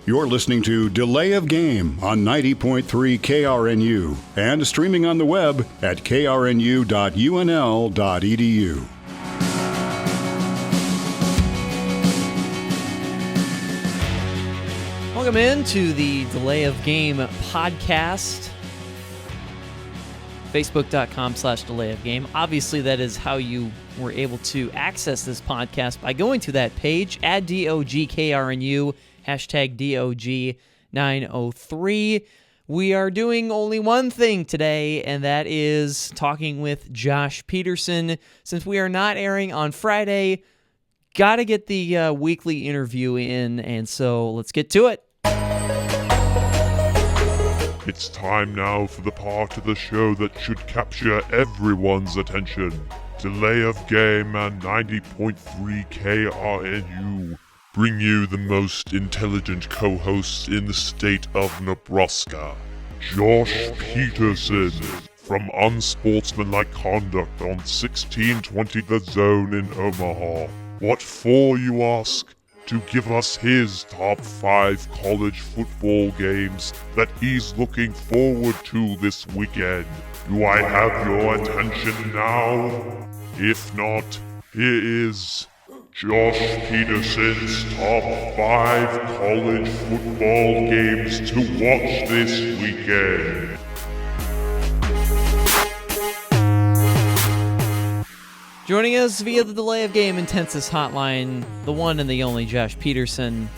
You're listening to Delay of Game on 90.3 KRNU and streaming on the web at krnu.unl.edu. Welcome into the Delay of Game podcast. Facebook.com/Delay of Game. Obviously, that is how you were able to access this podcast by going to that page, add DOGKRNU, hashtag DOG903. We are doing only one thing today, and that is talking with Josh Peterson. Since we are not airing on Friday, got to get the weekly interview in, and so let's get to it. It's time now for the part of the show that should capture everyone's attention. Delay of Game and 90.3 KRNU bring you the most intelligent co-hosts in the state of Nebraska. Josh Peterson from Unsportsmanlike Conduct on 1620 The Zone in Omaha. What for, you ask? To give us his top 5 college football games that he's looking forward to this weekend. Do I have your attention now? If not, here is Josh Peterson's top 5 college football games to watch this weekend. Joining us via the Delay of Game Intensis hotline, the one and the only Josh Peterson.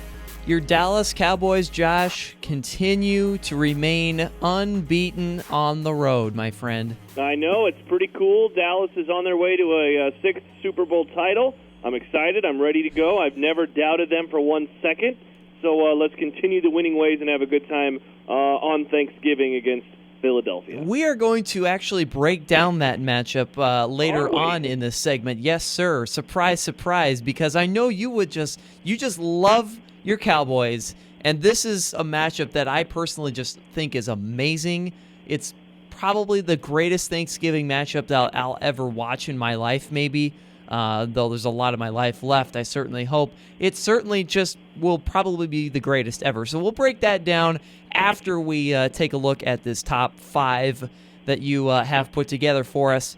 Your Dallas Cowboys, Josh, continue to remain unbeaten on the road, my friend. I know, it's pretty cool. Dallas is on their way to a 6th Super Bowl title. I'm excited. I'm ready to go. I've never doubted them for 1 second. So let's continue the winning ways and have a good time on Thanksgiving against Philadelphia. We are going to actually break down that matchup later on in this segment. Yes, sir. Surprise, surprise, because I know you just love your Cowboys, and this is a matchup that I personally just think is amazing. It's probably the greatest Thanksgiving matchup that I'll ever watch in my life, maybe. Though there's a lot of my life left, I certainly hope. It certainly just will probably be the greatest ever. So we'll break that down after we take a look at this top 5 that you have put together for us.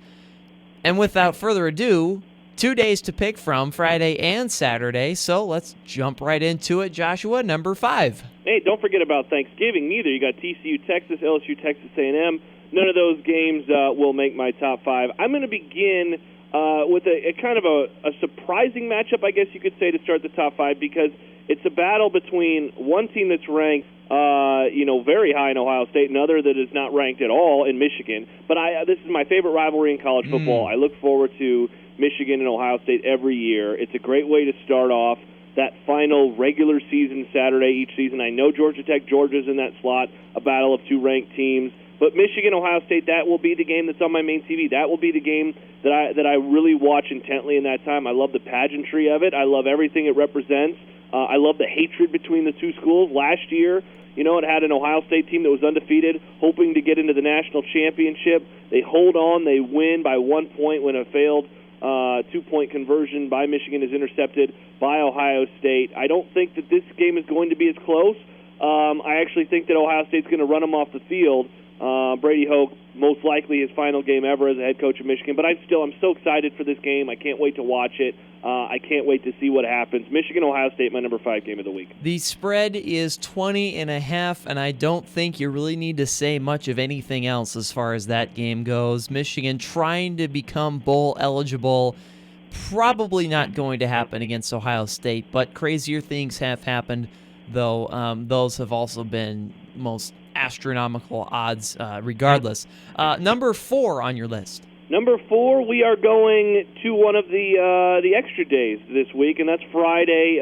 And without further ado, 2 days to pick from, Friday and Saturday. So let's jump right into it. Joshua, number 5. Hey, don't forget about Thanksgiving neither. You got TCU, Texas, LSU, Texas A&M. None of those games will make my top 5. I'm going to begin with a kind of a surprising matchup, I guess you could say, to start the top 5, because it's a battle between one team that's ranked very high in Ohio State, and another that is not ranked at all in Michigan. But this is my favorite rivalry in college football. I look forward to Michigan and Ohio State every year. It's a great way to start off that final regular season Saturday each season. I know Georgia Tech, Georgia's in that slot, a battle of 2 ranked teams. But Michigan, Ohio State, that will be the game that's on my main TV. That will be the game that I really watch intently in that time. I love the pageantry of it. I love everything it represents. I love the hatred between the two schools. Last year, it had an Ohio State team that was undefeated, hoping to get into the national championship. They hold on. They win by 1 point when a failed 2-point conversion by Michigan is intercepted by Ohio State. I don't think that this game is going to be as close. I actually think that Ohio State's going to run them off the field. Brady Hoke, most likely his final game ever as a head coach of Michigan. But I'm so excited for this game. I can't wait to watch it. I can't wait to see what happens. Michigan, Ohio State, my number 5 game of the week. The spread is 20.5, and I don't think you really need to say much of anything else as far as that game goes. Michigan trying to become bowl eligible, probably not going to happen against Ohio State, but crazier things have happened, though those have also been most astronomical odds regardless. Number 4 on your list. Number 4, we are going to one of the extra days this week, and that's Friday.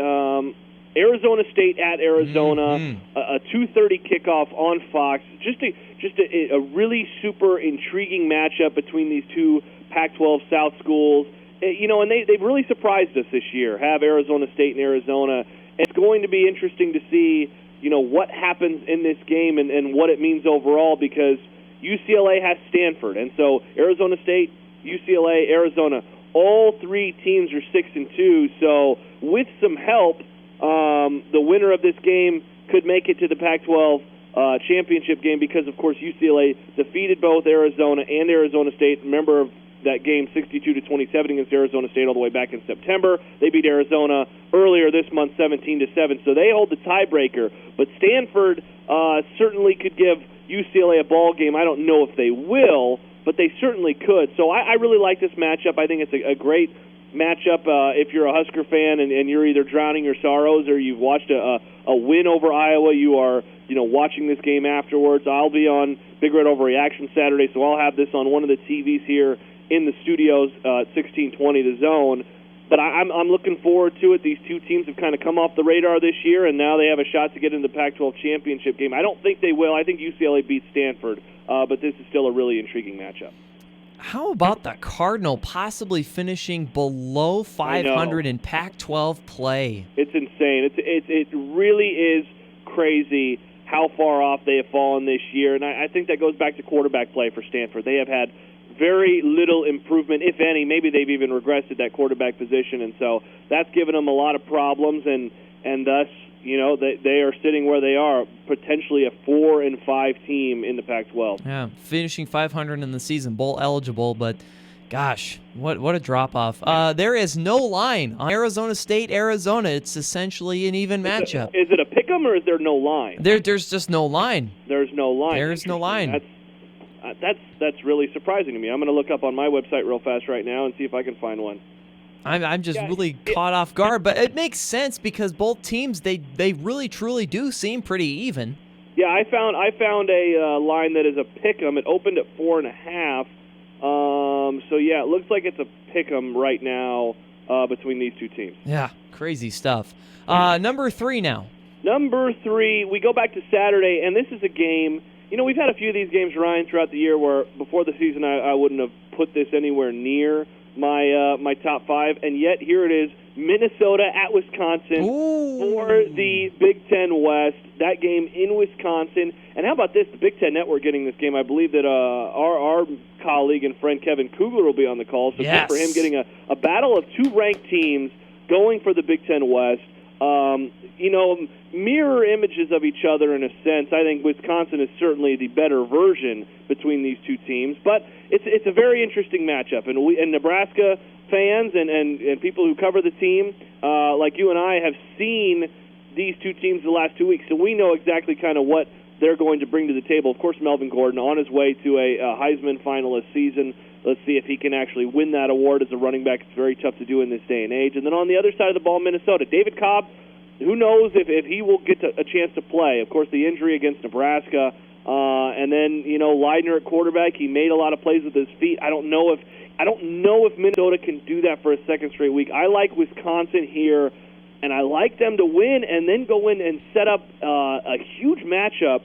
Arizona State at Arizona, a 2:30 kickoff on Fox. Just a really super intriguing matchup between these two Pac-12 South schools. And they've really surprised us this year. Have Arizona State and Arizona. It's going to be interesting to see what happens in this game and what it means overall, because UCLA has Stanford, and so Arizona State, UCLA, Arizona, all 3 teams are 6-2. So with some help, the winner of this game could make it to the Pac-12 championship game because, of course, UCLA defeated both Arizona and Arizona State. Remember that game 62-27 against Arizona State all the way back in September. They beat Arizona earlier this month 17-7, so they hold the tiebreaker. But Stanford certainly could give UCLA a ball game. I don't know if they will, but they certainly could. So I really like this matchup. I think it's a great matchup if you're a Husker fan and you're either drowning your sorrows or you've watched a win over Iowa. You are watching this game afterwards. I'll be on Big Red Overreaction Saturday, so I'll have this on one of the TVs here in the studios, 1620 The Zone. But I'm looking forward to it. These two teams have kind of come off the radar this year, and now they have a shot to get into the Pac-12 championship game. I don't think they will. I think UCLA beats Stanford, but this is still a really intriguing matchup. How about the Cardinal possibly finishing below 500 in Pac-12 play? It's insane. It really is crazy how far off they have fallen this year, and I think that goes back to quarterback play for Stanford. They have had very little improvement, if any. Maybe they've even regressed at that quarterback position, and so that's given them a lot of problems, and thus, they are sitting where they are, potentially a 4-5 team in the Pac-12. Yeah, finishing 500 in the season, bowl eligible, but gosh, what a drop-off. There is no line on Arizona State, Arizona. It's essentially an even matchup. Is it a pick-em or is there no line? There's just no line. There's no line. There's no line. That's really surprising to me. I'm going to look up on my website real fast right now and see if I can find one. I'm just really caught off guard, but it makes sense because both teams they really truly do seem pretty even. Yeah, I found a line that is a pick'em. It opened at 4.5. So yeah, it looks like it's a pick'em right now between these two teams. Yeah, crazy stuff. Number 3 now. Number 3, we go back to Saturday, and this is a game. We've had a few of these games, Ryan, throughout the year where before the season I wouldn't have put this anywhere near my top 5, and yet here it is, Minnesota at Wisconsin. Ooh. For the Big Ten West. That game in Wisconsin. And how about this? The Big Ten Network getting this game. I believe that our colleague and friend Kevin Kugler will be on the call. So yes. Good for him getting a battle of two ranked teams going for the Big Ten West. Mirror images of each other in a sense. I think Wisconsin is certainly the better version between these two teams, but it's a very interesting matchup. And Nebraska fans and people who cover the team, like you and I, have seen these two teams the last 2 weeks, so we know exactly kind of what they're going to bring to the table. Of course, Melvin Gordon on his way to a Heisman finalist season. Let's see if he can actually win that award as a running back. It's very tough to do in this day and age. And then on the other side of the ball, Minnesota. David Cobb, who knows if he will get a chance to play. Of course, the injury against Nebraska. And then, Leidner at quarterback, he made a lot of plays with his feet. I don't know if Minnesota can do that for a second straight week. I like Wisconsin here, and I like them to win and then go in and set up a huge matchup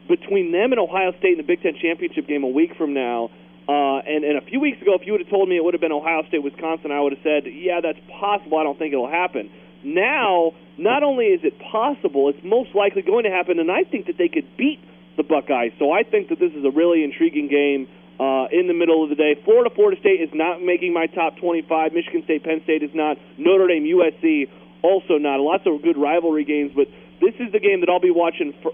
between them and Ohio State in the Big Ten championship game a week from now. And a few weeks ago, if you would have told me it would have been Ohio State-Wisconsin, I would have said, yeah, that's possible. I don't think it'll happen. Now, not only is it possible, it's most likely going to happen, and I think that they could beat the Buckeyes. So I think that this is a really intriguing game in the middle of the day. Florida State is not making my top 25. Michigan State, Penn State is not. Notre Dame, USC, also not. Lots of good rivalry games, but this is the game that I'll be watching for,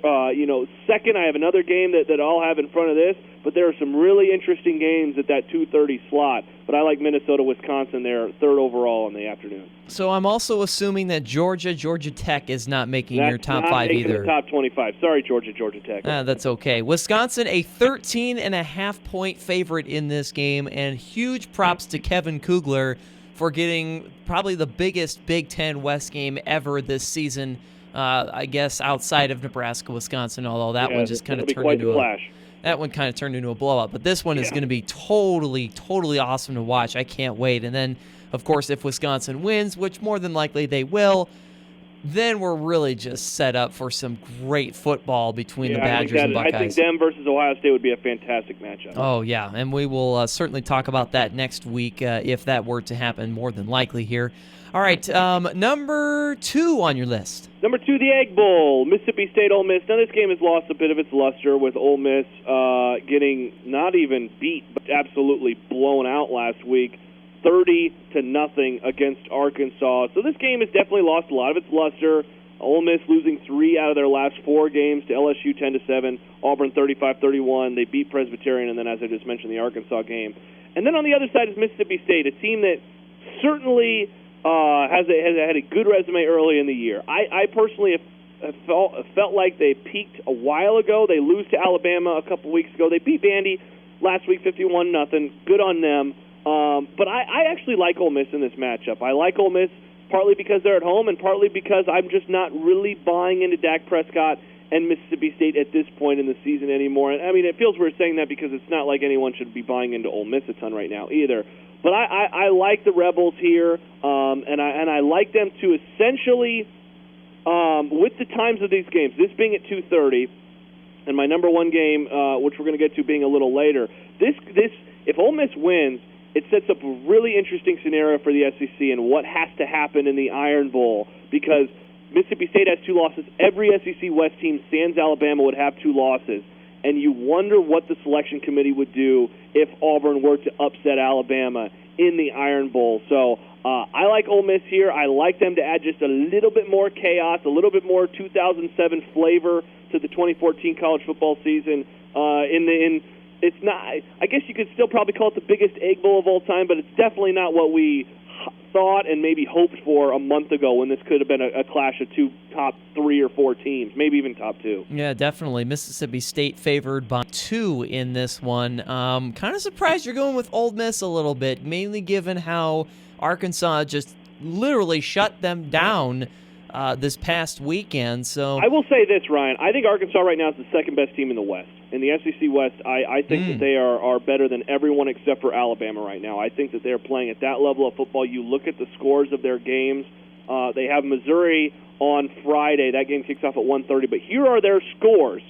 second. I have another game that I'll have in front of this, but there are some really interesting games at that 2:30 slot. But I like Minnesota, Wisconsin there, third overall in the afternoon. So I'm also assuming that Georgia Tech is not making your top 5 either. The top 25. Sorry, Georgia Tech. That's okay. Wisconsin, a 13.5-point favorite in this game, and huge props to Kevin Kugler for getting probably the biggest Big Ten West game ever this season. I guess outside of Nebraska, Wisconsin, although that one just kind of turned into a blowout. But this one is going to be totally, totally awesome to watch. I can't wait. And then, of course, if Wisconsin wins, which more than likely they will, then we're really just set up for some great football between the Badgers and Buckeyes. I think them versus Ohio State would be a fantastic matchup. Oh, yeah, and we will certainly talk about that next week if that were to happen, more than likely here. All right, number 2 on your list. Number 2, the Egg Bowl, Mississippi State, Ole Miss. Now, this game has lost a bit of its luster with Ole Miss getting not even beat, but absolutely blown out last week, 30-0 against Arkansas. So this game has definitely lost a lot of its luster. Ole Miss losing 3 out of their last 4 games to LSU 10-7, Auburn 35-31. They beat Presbyterian, and then, as I just mentioned, the Arkansas game. And then on the other side is Mississippi State, a team that certainly has had a good resume early in the year. I personally have felt like they peaked a while ago. They lose to Alabama a couple weeks ago. They beat Vandy last week 51-0. Good on them. But I actually like Ole Miss in this matchup. I like Ole Miss partly because they're at home and partly because I'm just not really buying into Dak Prescott and Mississippi State at this point in the season anymore. And I mean, it feels weird saying that because it's not like anyone should be buying into Ole Miss a ton right now either. But I like the Rebels here, and I like them to essentially, with the times of these games, this being at 2:30, and my number one game, which we're going to get to being a little later, this if Ole Miss wins, it sets up a really interesting scenario for the SEC and what has to happen in the Iron Bowl, because Mississippi State has 2 losses. Every SEC West team, sans Alabama, would have 2 losses. And you wonder what the selection committee would do if Auburn were to upset Alabama in the Iron Bowl. So I like Ole Miss here. I like them to add just a little bit more chaos, a little bit more 2007 flavor to the 2014 college football season. It's not. I guess you could still probably call it the biggest egg bowl of all time, but it's definitely not what we thought and maybe hoped for a month ago when this could have been a clash of 2 top 3 or 4 teams, maybe even top 2. Yeah, definitely. Mississippi State favored by 2 in this one. Kind of surprised you're going with Ole Miss a little bit, mainly given how Arkansas just literally shut them down this past weekend. So I will say this, Ryan. I think Arkansas right now is the second best team in the West. In the SEC West, I think that they are better than everyone except for Alabama right now. I think that they're playing at that level of football. You look at the scores of their games. They have Missouri on Friday. That game kicks off at 1:30. But here are their scores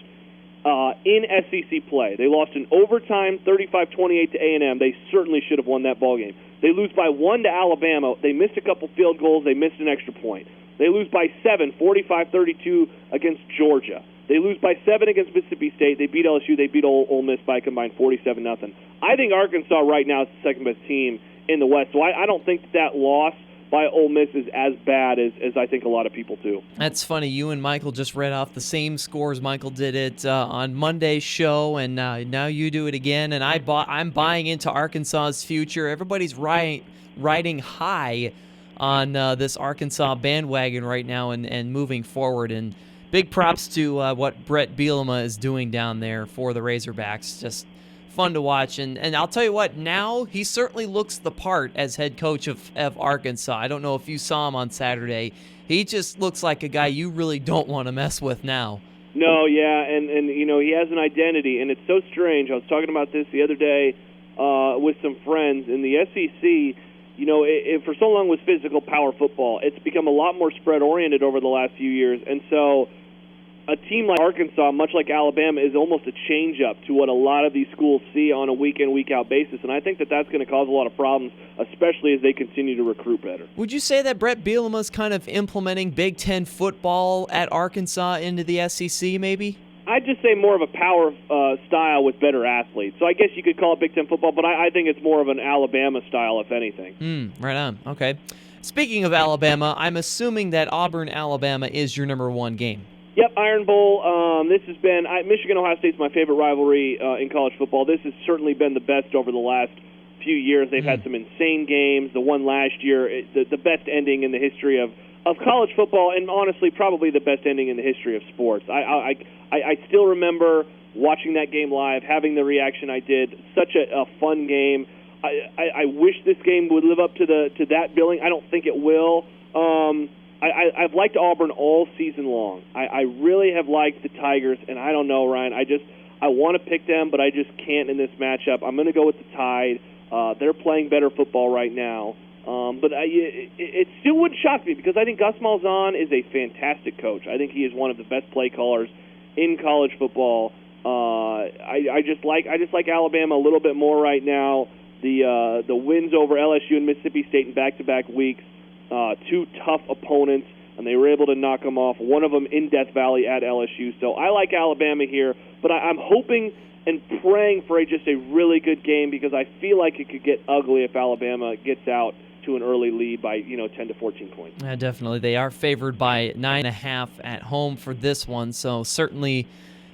in SEC play. They lost in overtime, 35-28 to A&M. They certainly should have won that ball game. They lose by 1 to Alabama. They missed a couple field goals. They missed an extra point. They lose by 7, 45-32 against Georgia. They lose by 7 against Mississippi State. They beat LSU. They beat Ole Miss by a combined 47-0. I think Arkansas right now is the second-best team in the West. So I don't think that loss by Ole Miss is as bad as I think a lot of people do. That's funny. You and Michael just read off the same scores. Michael did it on Monday's show, and now you do it again. And I'm buying into Arkansas's future. Everybody's riding high on this Arkansas bandwagon right now and moving forward. And big props to what Brett Bielema is doing down there for the Razorbacks. Just fun to watch. And I'll tell you what, now he certainly looks the part as head coach of Arkansas. I don't know if you saw him on Saturday. He just looks like a guy you really don't want to mess with now. No, yeah, and you know, he has an identity, and it's so strange. I was talking about this the other day with some friends. In the SEC, you know, it for so long was physical power football. It's become a lot more spread-oriented over the last few years, and so a team like Arkansas, much like Alabama, is almost a change-up to what a lot of these schools see on a week-in, week-out basis, and I think that that's going to cause a lot of problems, especially as they continue to recruit better. Would you say that Brett Bielema is kind of implementing Big Ten football at Arkansas into the SEC, maybe? I'd just say more of a power style with better athletes. So I guess you could call it Big Ten football, but I think it's more of an Alabama style, if anything. Right on. Okay. Speaking of Alabama, I'm assuming that Auburn-Alabama is your number one game. Yep, Iron Bowl. This has been Michigan-Ohio State's my favorite rivalry in college football. This has certainly been the best over the last few years. They've had some insane games. The one last year, the best ending in the history of college football, and honestly, probably the best ending in the history of sports. I still remember watching that game live, having the reaction I did. Such a fun game. I wish this game would live up to that billing. I don't think it will. I've liked Auburn all season long. I really have liked the Tigers, and I don't know, Ryan. I want to pick them, but I just can't in this matchup. I'm going to go with the Tide. They're playing better football right now. But it still wouldn't shock me because I think Gus Malzahn is a fantastic coach. I think he is one of the best play callers in college football. I just like Alabama a little bit more right now. The wins over LSU and Mississippi State in back-to-back weeks. 2 tough opponents, and they were able to knock them off, one of them in Death Valley at LSU. So I like Alabama here, but I'm hoping and praying for just a really good game because I feel like it could get ugly if Alabama gets out to an early lead by 10 to 14 points. Yeah, definitely. They are favored by 9.5 at home for this one, so certainly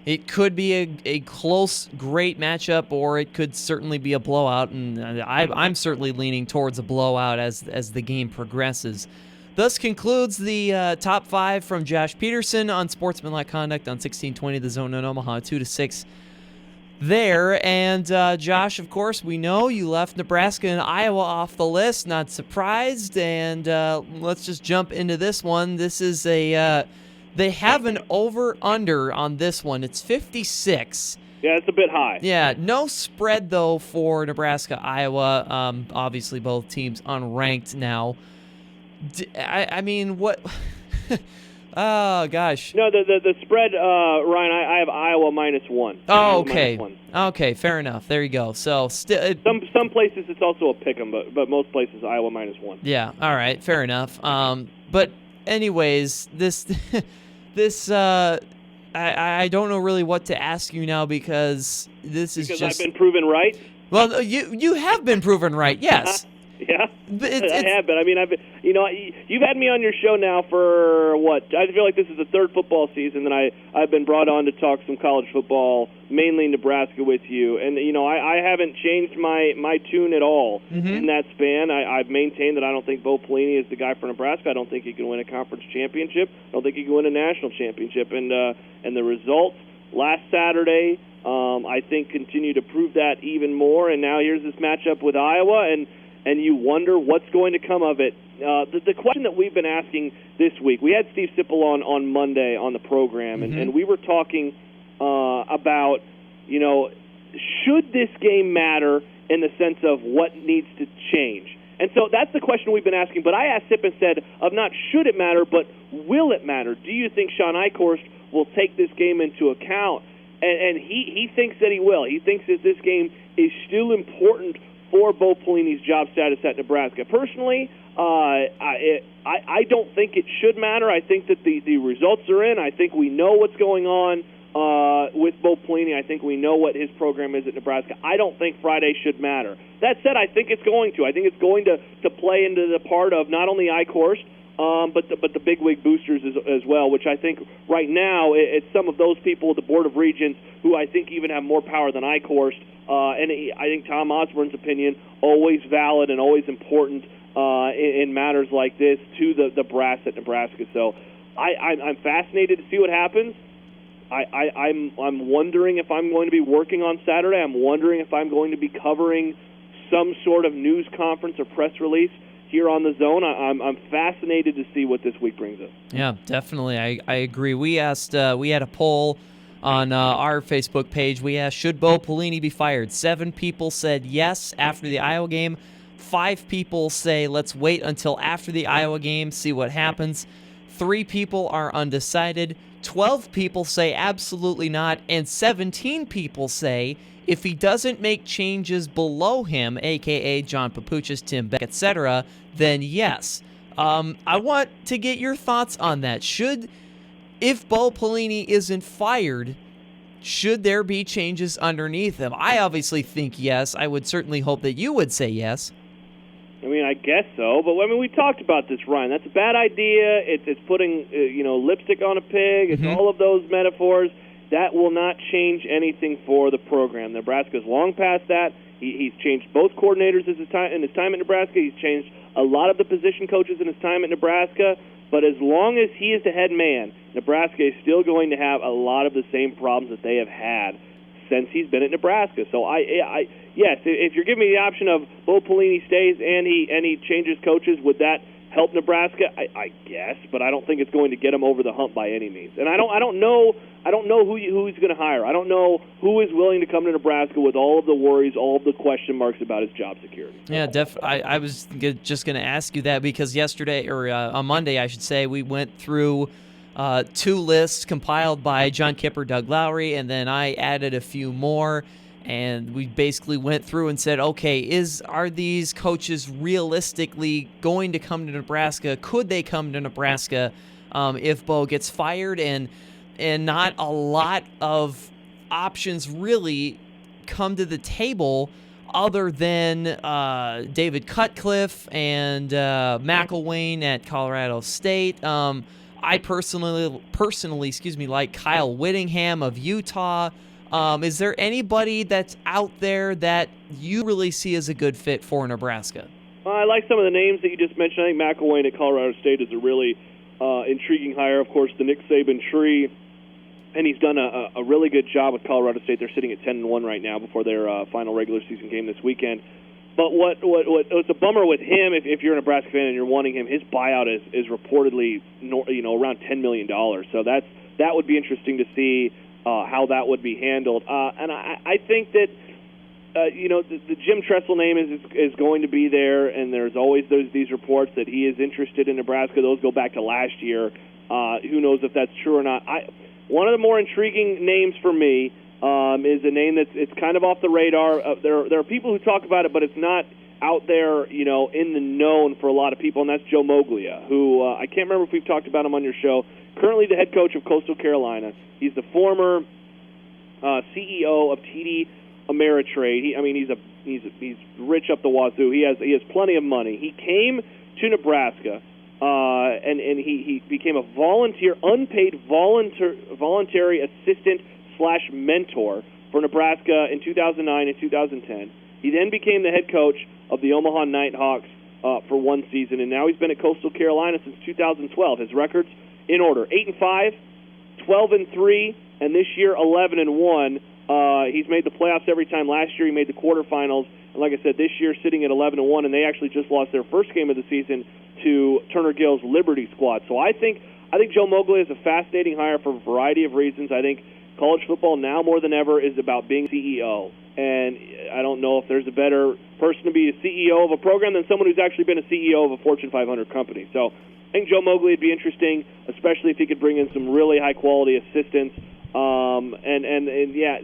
it could be a close, great matchup, or it could certainly be a blowout, and I'm certainly leaning towards a blowout as the game progresses. Thus concludes the top 5 from Josh Peterson on Sportsmanlike Conduct on 1620 The Zone in Omaha, 2-6 there. And Josh, of course, we know you left Nebraska and Iowa off the list. Not surprised. And let's just jump into this one. This is they have an over-under on this one. It's 56. Yeah, it's a bit high. Yeah, no spread, though, for Nebraska, Iowa. Obviously, both teams unranked now. I mean, what? Oh, gosh. No, the spread, Ryan, I have Iowa -1. Oh, okay. -1. Okay, fair enough. There you go. So, some places it's also a pick 'em, but most places Iowa -1. Yeah, all right, fair enough. But anyways, I don't know really what to ask you now because this is because just... I've been proven right? Well, you have been proven right, yes. Yeah, I have been. I mean, you've had me on your show now for what? I feel like this is the third football season that I've been brought on to talk some college football, mainly Nebraska, with you. And I haven't changed my tune at all in that span. I've maintained that I don't think Bo Pelini is the guy for Nebraska. I don't think he can win a conference championship. I don't think he can win a national championship. And the results last Saturday, I think, continue to prove that even more. And now here's this matchup with Iowa, and you wonder what's going to come of it. The question that we've been asking this week, we had Steve Sipple on Monday on the program, and we were talking about, should this game matter in the sense of what needs to change? And so that's the question we've been asking. But I asked Sip and said, of not should it matter, but will it matter? Do you think Sean Eichhorst will take this game into account? And he thinks that he will. He thinks that this game is still important for Bo Pelini's job status at Nebraska. Personally, I don't think it should matter. I think that the results are in. I think we know what's going on with Bo Pelini. I think we know what his program is at Nebraska. I don't think Friday should matter. That said, I think it's going to. I think it's going to play into the part of not only Eichhorst, but the bigwig boosters as well, which I think right now it's some of those people at the Board of Regents who I think even have more power than Eichhorst. And I think Tom Osborne's opinion, always valid and always important in matters like this to the brass at Nebraska. So I'm fascinated to see what happens. I'm wondering if I'm going to be working on Saturday. I'm wondering if I'm going to be covering some sort of news conference or press release here on the Zone. I'm fascinated to see what this week brings us. Yeah, definitely. I agree. We asked, we had a poll on our Facebook page. We asked, should Bo Pelini be fired? 7 people said yes after the Iowa game. 5 people say let's wait until after the Iowa game, see what happens. 3 people are undecided. 12 people say absolutely not. And 17 people say if he doesn't make changes below him, a.k.a. John Papuchis, Tim Beck, etc., then yes. I want to get your thoughts on that. If Bo Pelini isn't fired, should there be changes underneath him? I obviously think yes. I would certainly hope that you would say yes. I mean, I guess so, but we talked about this, Ryan. That's a bad idea. It's putting lipstick on a pig. It's all of those metaphors. That will not change anything for the program. Nebraska's long past that. He's changed both coordinators in his time at Nebraska. He's changed a lot of the position coaches in his time at Nebraska. But as long as he is the head man, Nebraska is still going to have a lot of the same problems that they have had since he's been at Nebraska. So yes, if you're giving me the option of Bo Pelini stays and he changes coaches, would that help Nebraska? I guess, but I don't think it's going to get him over the hump by any means. And I don't know who he's going to hire. I don't know who is willing to come to Nebraska with all of the worries, all of the question marks about his job security. Yeah, I was just going to ask you that because yesterday, or on Monday, I should say, we went through 2 lists compiled by John Kipper, Doug Lowry, and then I added a few more. And we basically went through and said, okay, are these coaches realistically going to come to Nebraska? Could they come to Nebraska if Bo gets fired? And not a lot of options really come to the table other than David Cutcliffe and McElwain at Colorado State. I personally, like Kyle Whittingham of Utah. Is there anybody that's out there that you really see as a good fit for Nebraska? I like some of the names that you just mentioned. I think McElwain at Colorado State is a really intriguing hire. Of course, the Nick Saban tree, and he's done a really good job with Colorado State. They're sitting at 10-1 right now before their final regular season game this weekend. But what's a bummer with him, if you're a Nebraska fan and you're wanting him, his buyout is reportedly around $10 million. So that would be interesting to see how that would be handled. And I think that the Jim Tressel name is going to be there, and there's always these reports that he is interested in Nebraska. Those go back to last year. Who knows if that's true or not? One of the more intriguing names for me is a name it's kind of off the radar. There are people who talk about it, but it's not out there, in the known for a lot of people, and that's Joe Moglia, who I can't remember if we've talked about him on your show. Currently the head coach of Coastal Carolina. He's the former CEO of TD Ameritrade. He's rich up the wazoo. He has plenty of money. He came to Nebraska, and he became a unpaid voluntary assistant / mentor for Nebraska in 2009 and 2010. He then became the head coach of the Omaha Nighthawks for one season, and now he's been at Coastal Carolina since 2012. His records in order: 8-5, 12-3, and this year 11-1. He's made the playoffs every time. Last year he made the quarterfinals, and like I said, this year sitting at 11-1, and they actually just lost their first game of the season to Turner Gill's Liberty squad. So I think Joe Moglia is a fascinating hire for a variety of reasons. I think college football now more than ever is about being CEO, and I don't know if there's a better person to be a CEO of a program than someone who's actually been a CEO of a Fortune 500 company. So I think Joe Moglia would be interesting, especially if he could bring in some really high-quality assistants.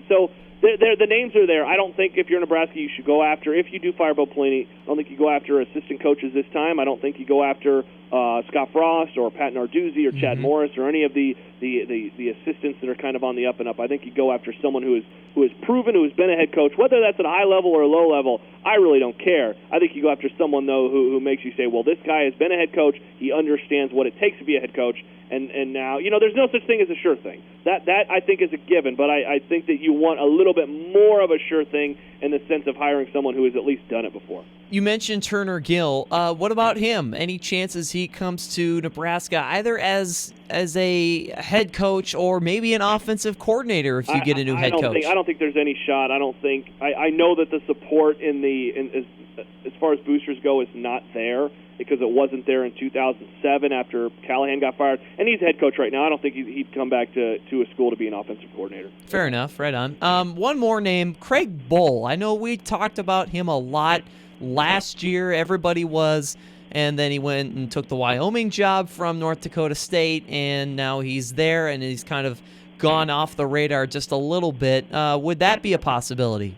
So the names are there. I don't think if you're Nebraska you should go after, if you do fire Bo Pelini, I don't think you go after assistant coaches this time. I don't think you go after Scott Frost or Pat Narduzzi or Chad Morris or any of the assistants that are kind of on the up and up. I think you go after someone who is proven, who has been a head coach, whether that's at a high level or a low level. I really don't care. I think you go after someone though who makes you say, well, this guy has been a head coach. He understands what it takes to be a head coach. And now, there's no such thing as a sure thing. That I think is a given, but I think that you want a little bit more of a sure thing in the sense of hiring someone who has at least done it before. You mentioned Turner Gill. What about him? Any chances he comes to Nebraska either as a head coach or maybe an offensive coordinator if you get a new head coach? I don't think there's any shot. I know that the support as far as boosters go is not there, because it wasn't there in 2007 after Callahan got fired. And he's head coach right now. I don't think he'd come back to a school to be an offensive coordinator. Fair enough. Right on. One more name, Craig Bull. I know we talked about him a lot last year. Everybody was. And then he went and took the Wyoming job from North Dakota State, and now he's there, and he's kind of gone off the radar just a little bit. Would that be a possibility?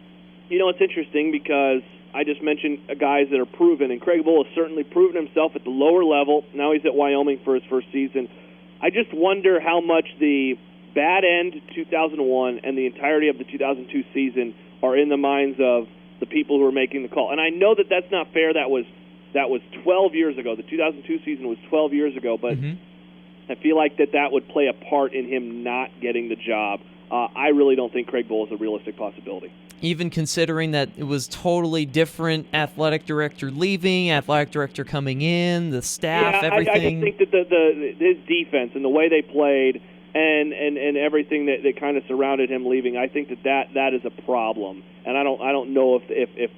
It's interesting because I just mentioned guys that are proven, and Craig Bull has certainly proven himself at the lower level. Now he's at Wyoming for his first season. I just wonder how much the bad end 2001 and the entirety of the 2002 season are in the minds of the people who are making the call. And I know that that's not fair. That was 12 years ago. The 2002 season was 12 years ago, but I feel like that would play a part in him not getting the job. I really don't think Craig Bull is a realistic possibility. Even considering that it was totally different, athletic director leaving, athletic director coming in, the staff, everything. I just think that his defense and the way they played and everything that kind of surrounded him leaving, I think that is a problem. And I don't know if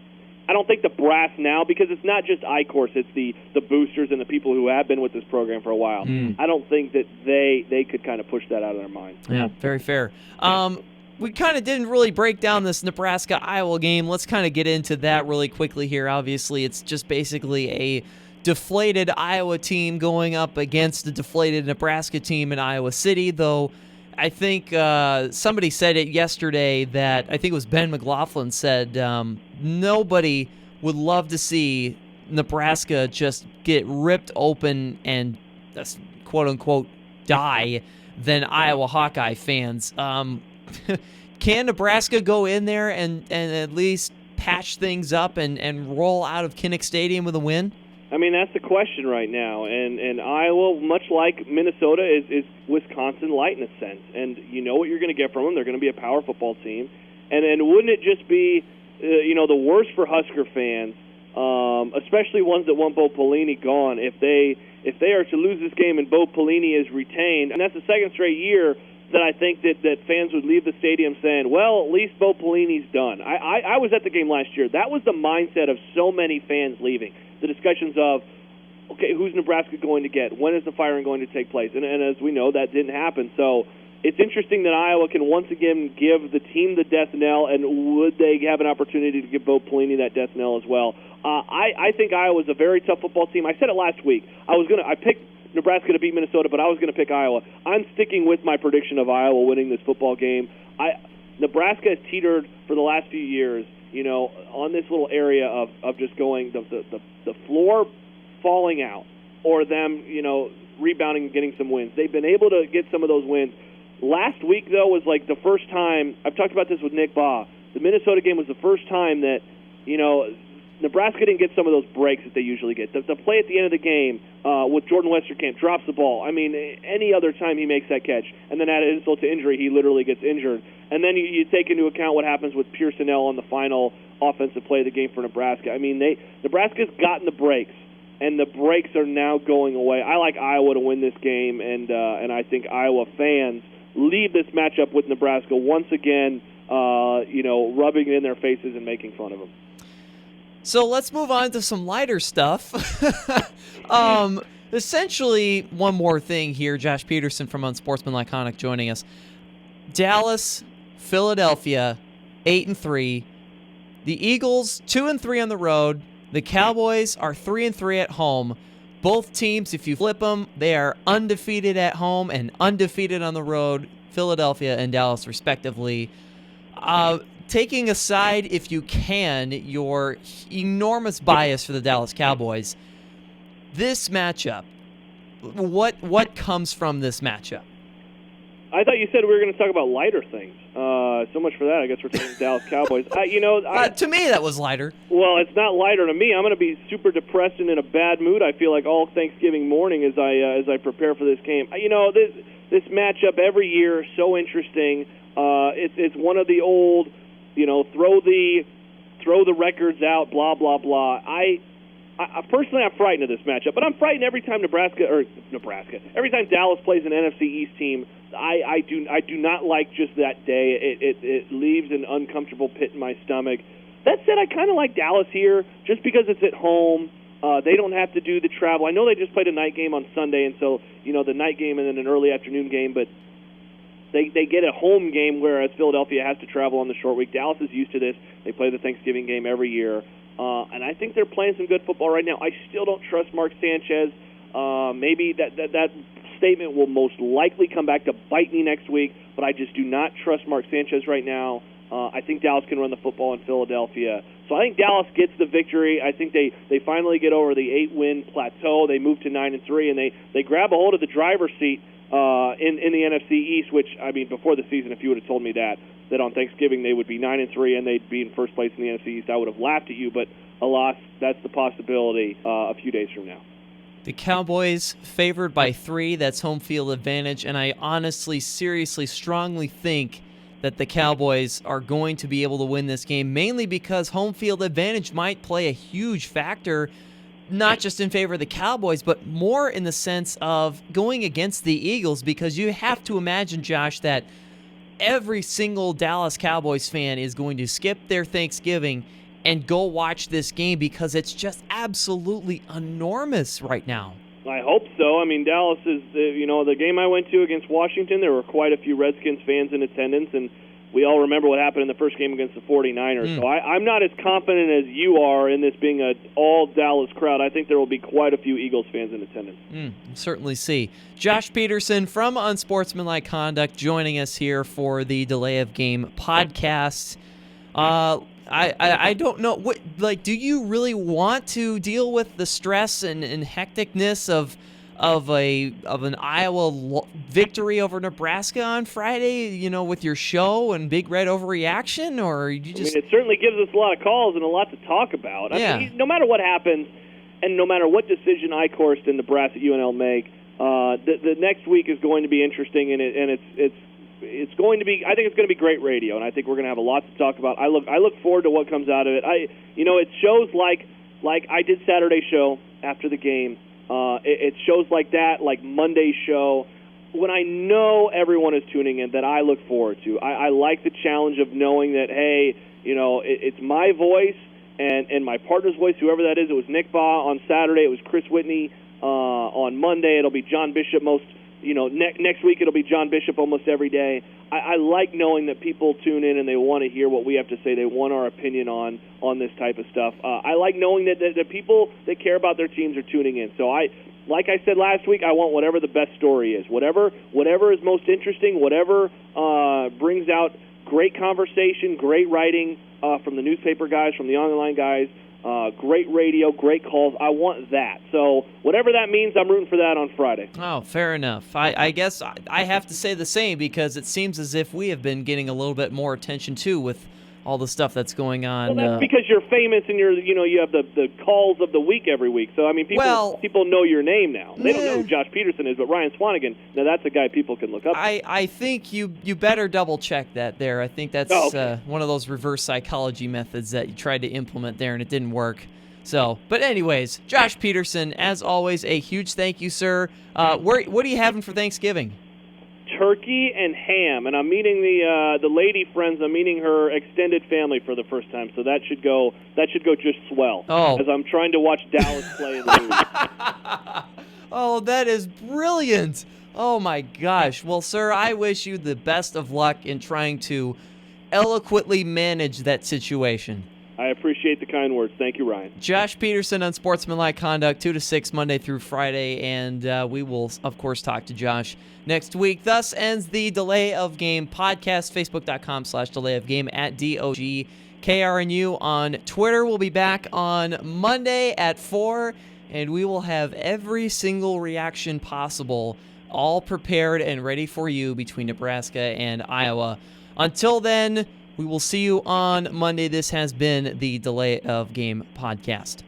I don't think the brass now, because it's not just I-Course, it's the boosters and the people who have been with this program for a while. I don't think that they could kind of push that out of their minds. Yeah, very fair. We kind of didn't really break down this Nebraska-Iowa game. Let's kind of get into that really quickly here. Obviously, it's just basically a deflated Iowa team going up against a deflated Nebraska team in Iowa City, though I think somebody said it yesterday that I think it was Ben McLaughlin said nobody would love to see Nebraska just get ripped open and quote-unquote die than Iowa Hawkeye fans. Can Nebraska go in there and at least patch things up and roll out of Kinnick Stadium with a win? I mean, that's the question right now. And Iowa, much like Minnesota, is Wisconsin light in a sense. And you know what you're going to get from them. They're going to be a power football team. And wouldn't it just be, the worst for Husker fans, especially ones that want Bo Pelini gone, if they are to lose this game and Bo Pelini is retained? And that's the second straight year that I think that fans would leave the stadium saying, well, at least Bo Pelini's done. I was at the game last year. That was the mindset of so many fans leaving. The discussions of, okay, who's Nebraska going to get? When is the firing going to take place? And as we know, that didn't happen. So it's interesting that Iowa can once again give the team the death knell, and would they have an opportunity to give Bo Pelini that death knell as well? I think Iowa's a very tough football team. I said it last week. I picked Nebraska to beat Minnesota, but I was going to pick Iowa. I'm sticking with my prediction of Iowa winning this football game. Nebraska has teetered for the last few years, on this little area of just going the floor falling out, or them, rebounding and getting some wins. They've been able to get some of those wins. Last week, though, was like the first time, I've talked about this with Nick Baugh, the Minnesota game was the first time that, Nebraska didn't get some of those breaks that they usually get. The play at the end of the game with Jordan Westerkamp drops the ball. I mean, any other time he makes that catch, and then add insult to injury, he literally gets injured. And then you take into account what happens with Peterson on the final offensive play of the game for Nebraska. I mean, Nebraska's gotten the breaks, and the breaks are now going away. I like Iowa to win this game, and I think Iowa fans leave this matchup with Nebraska once again, rubbing it in their faces and making fun of them. So let's move on to some lighter stuff. Essentially, one more thing here. Josh Peterson from Unsportsmanlike Conduct joining us. Dallas, Philadelphia, 8-3. The Eagles, 2-3 on the road. The Cowboys are 3-3 at home. Both teams, if you flip them, they are undefeated at home and undefeated on the road. Philadelphia and Dallas, respectively. Taking aside, if you can, your enormous bias for the Dallas Cowboys, this matchup, what comes from this matchup? I thought you said we were going to talk about lighter things. So much for that. I guess we're talking Dallas Cowboys. To me, that was lighter. Well, it's not lighter to me. I'm going to be super depressed and in a bad mood. I feel like all Thanksgiving morning as I prepare for this game. This matchup every year so interesting. It's one of the old, throw the records out, blah blah blah. I personally, I'm frightened of this matchup, but I'm frightened every time every time Dallas plays an NFC East team. I do not like just that day. It leaves an uncomfortable pit in my stomach. That said, I kind of like Dallas here just because it's at home. They don't have to do the travel. I know they just played a night game on Sunday, and so the night game and then an early afternoon game, but they get a home game, whereas Philadelphia has to travel on the short week. Dallas is used to this. They play the Thanksgiving game every year, and I think they're playing some good football right now. I still don't trust Mark Sanchez. Maybe that statement will most likely come back to bite me next week, but I just do not trust Mark Sanchez right now. I think Dallas can run the football in Philadelphia. So I think Dallas gets the victory. I think they finally get over the 8-win plateau. They move to 9-3, and they grab a hold of the driver's seat in the NFC East, which, I mean, before the season, if you would have told me that on Thanksgiving they would be 9-3 and they'd be in first place in the NFC East, I would have laughed at you, but alas, that's the possibility a few days from now. The Cowboys favored by 3. That's home field advantage, and I honestly, seriously, strongly think that the Cowboys are going to be able to win this game, mainly because home field advantage might play a huge factor, not just in favor of the Cowboys, but more in the sense of going against the Eagles, because you have to imagine, Josh, that every single Dallas Cowboys fan is going to skip their Thanksgiving and go watch this game because it's just absolutely enormous right now. I hope so. I mean, Dallas is, the game I went to against Washington, there were quite a few Redskins fans in attendance, and we all remember what happened in the first game against the 49ers. So I'm not as confident as you are in this being an all-Dallas crowd. I think there will be quite a few Eagles fans in attendance. Certainly see. Josh Peterson from Unsportsmanlike Conduct joining us here for the Delay of Game podcast. I don't know, do you really want to deal with the stress and hecticness of of an Iowa victory over Nebraska on Friday, with your show and Big Red overreaction, or you just? I mean, it certainly gives us a lot of calls and a lot to talk about. Yeah. I mean, no matter what happens, and no matter what decision Eichhorst and Nebraska UNL make, the next week is going to be interesting, and it's going to be. I think it's going to be great radio, and I think we're going to have a lot to talk about. I look forward to what comes out of it. It shows like I did Saturday's show after the game. It shows like that, like Monday's show, when I know everyone is tuning in, that I look forward to. I like the challenge of knowing that, hey, it's my voice and my partner's voice, whoever that is. It was Nick Baugh on Saturday. It was Chris Whitney on Monday. It'll be John Bishop next week it'll be John Bishop almost every day. I like knowing that people tune in and they want to hear what we have to say. They want our opinion on this type of stuff. I like knowing that the people that care about their teams are tuning in. So like I said last week, I want whatever the best story is. Whatever is most interesting, whatever brings out great conversation, great writing from the newspaper guys, from the online guys, great radio, great calls. I want that. So whatever that means, I'm rooting for that on Friday. Oh, fair enough. I guess I have to say the same, because it seems as if we have been getting a little bit more attention, too, with all the stuff that's going on. Well, that's because you're famous and you have the calls of the week every week. So, I mean, people know your name now. They don't know who Josh Peterson is, but Ryan Swanigan, now that's a guy people can look up to. I think you better double-check that there. I think that's one of those reverse psychology methods that you tried to implement there, and it didn't work. So, but anyways, Josh Peterson, as always, a huge thank you, sir. What are you having for Thanksgiving? Turkey and ham, and I'm meeting the lady friends. I'm meeting her extended family for the first time, so that should go just swell. Oh, as I'm trying to watch Dallas play in the league. Oh, that is brilliant! Oh my gosh. Well, sir, I wish you the best of luck in trying to eloquently manage that situation. I appreciate the kind words. Thank you, Ryan. Josh Peterson, Unsportsmanlike Conduct, 2 to 6, Monday through Friday, and we will, of course, talk to Josh next week. Thus ends the Delay of Game podcast, facebook.com/delay of game @DOGKRNU on Twitter. We'll be back on Monday at 4, and we will have every single reaction possible all prepared and ready for you between Nebraska and Iowa. Until then, we will see you on Monday. This has been the Delay of Game podcast.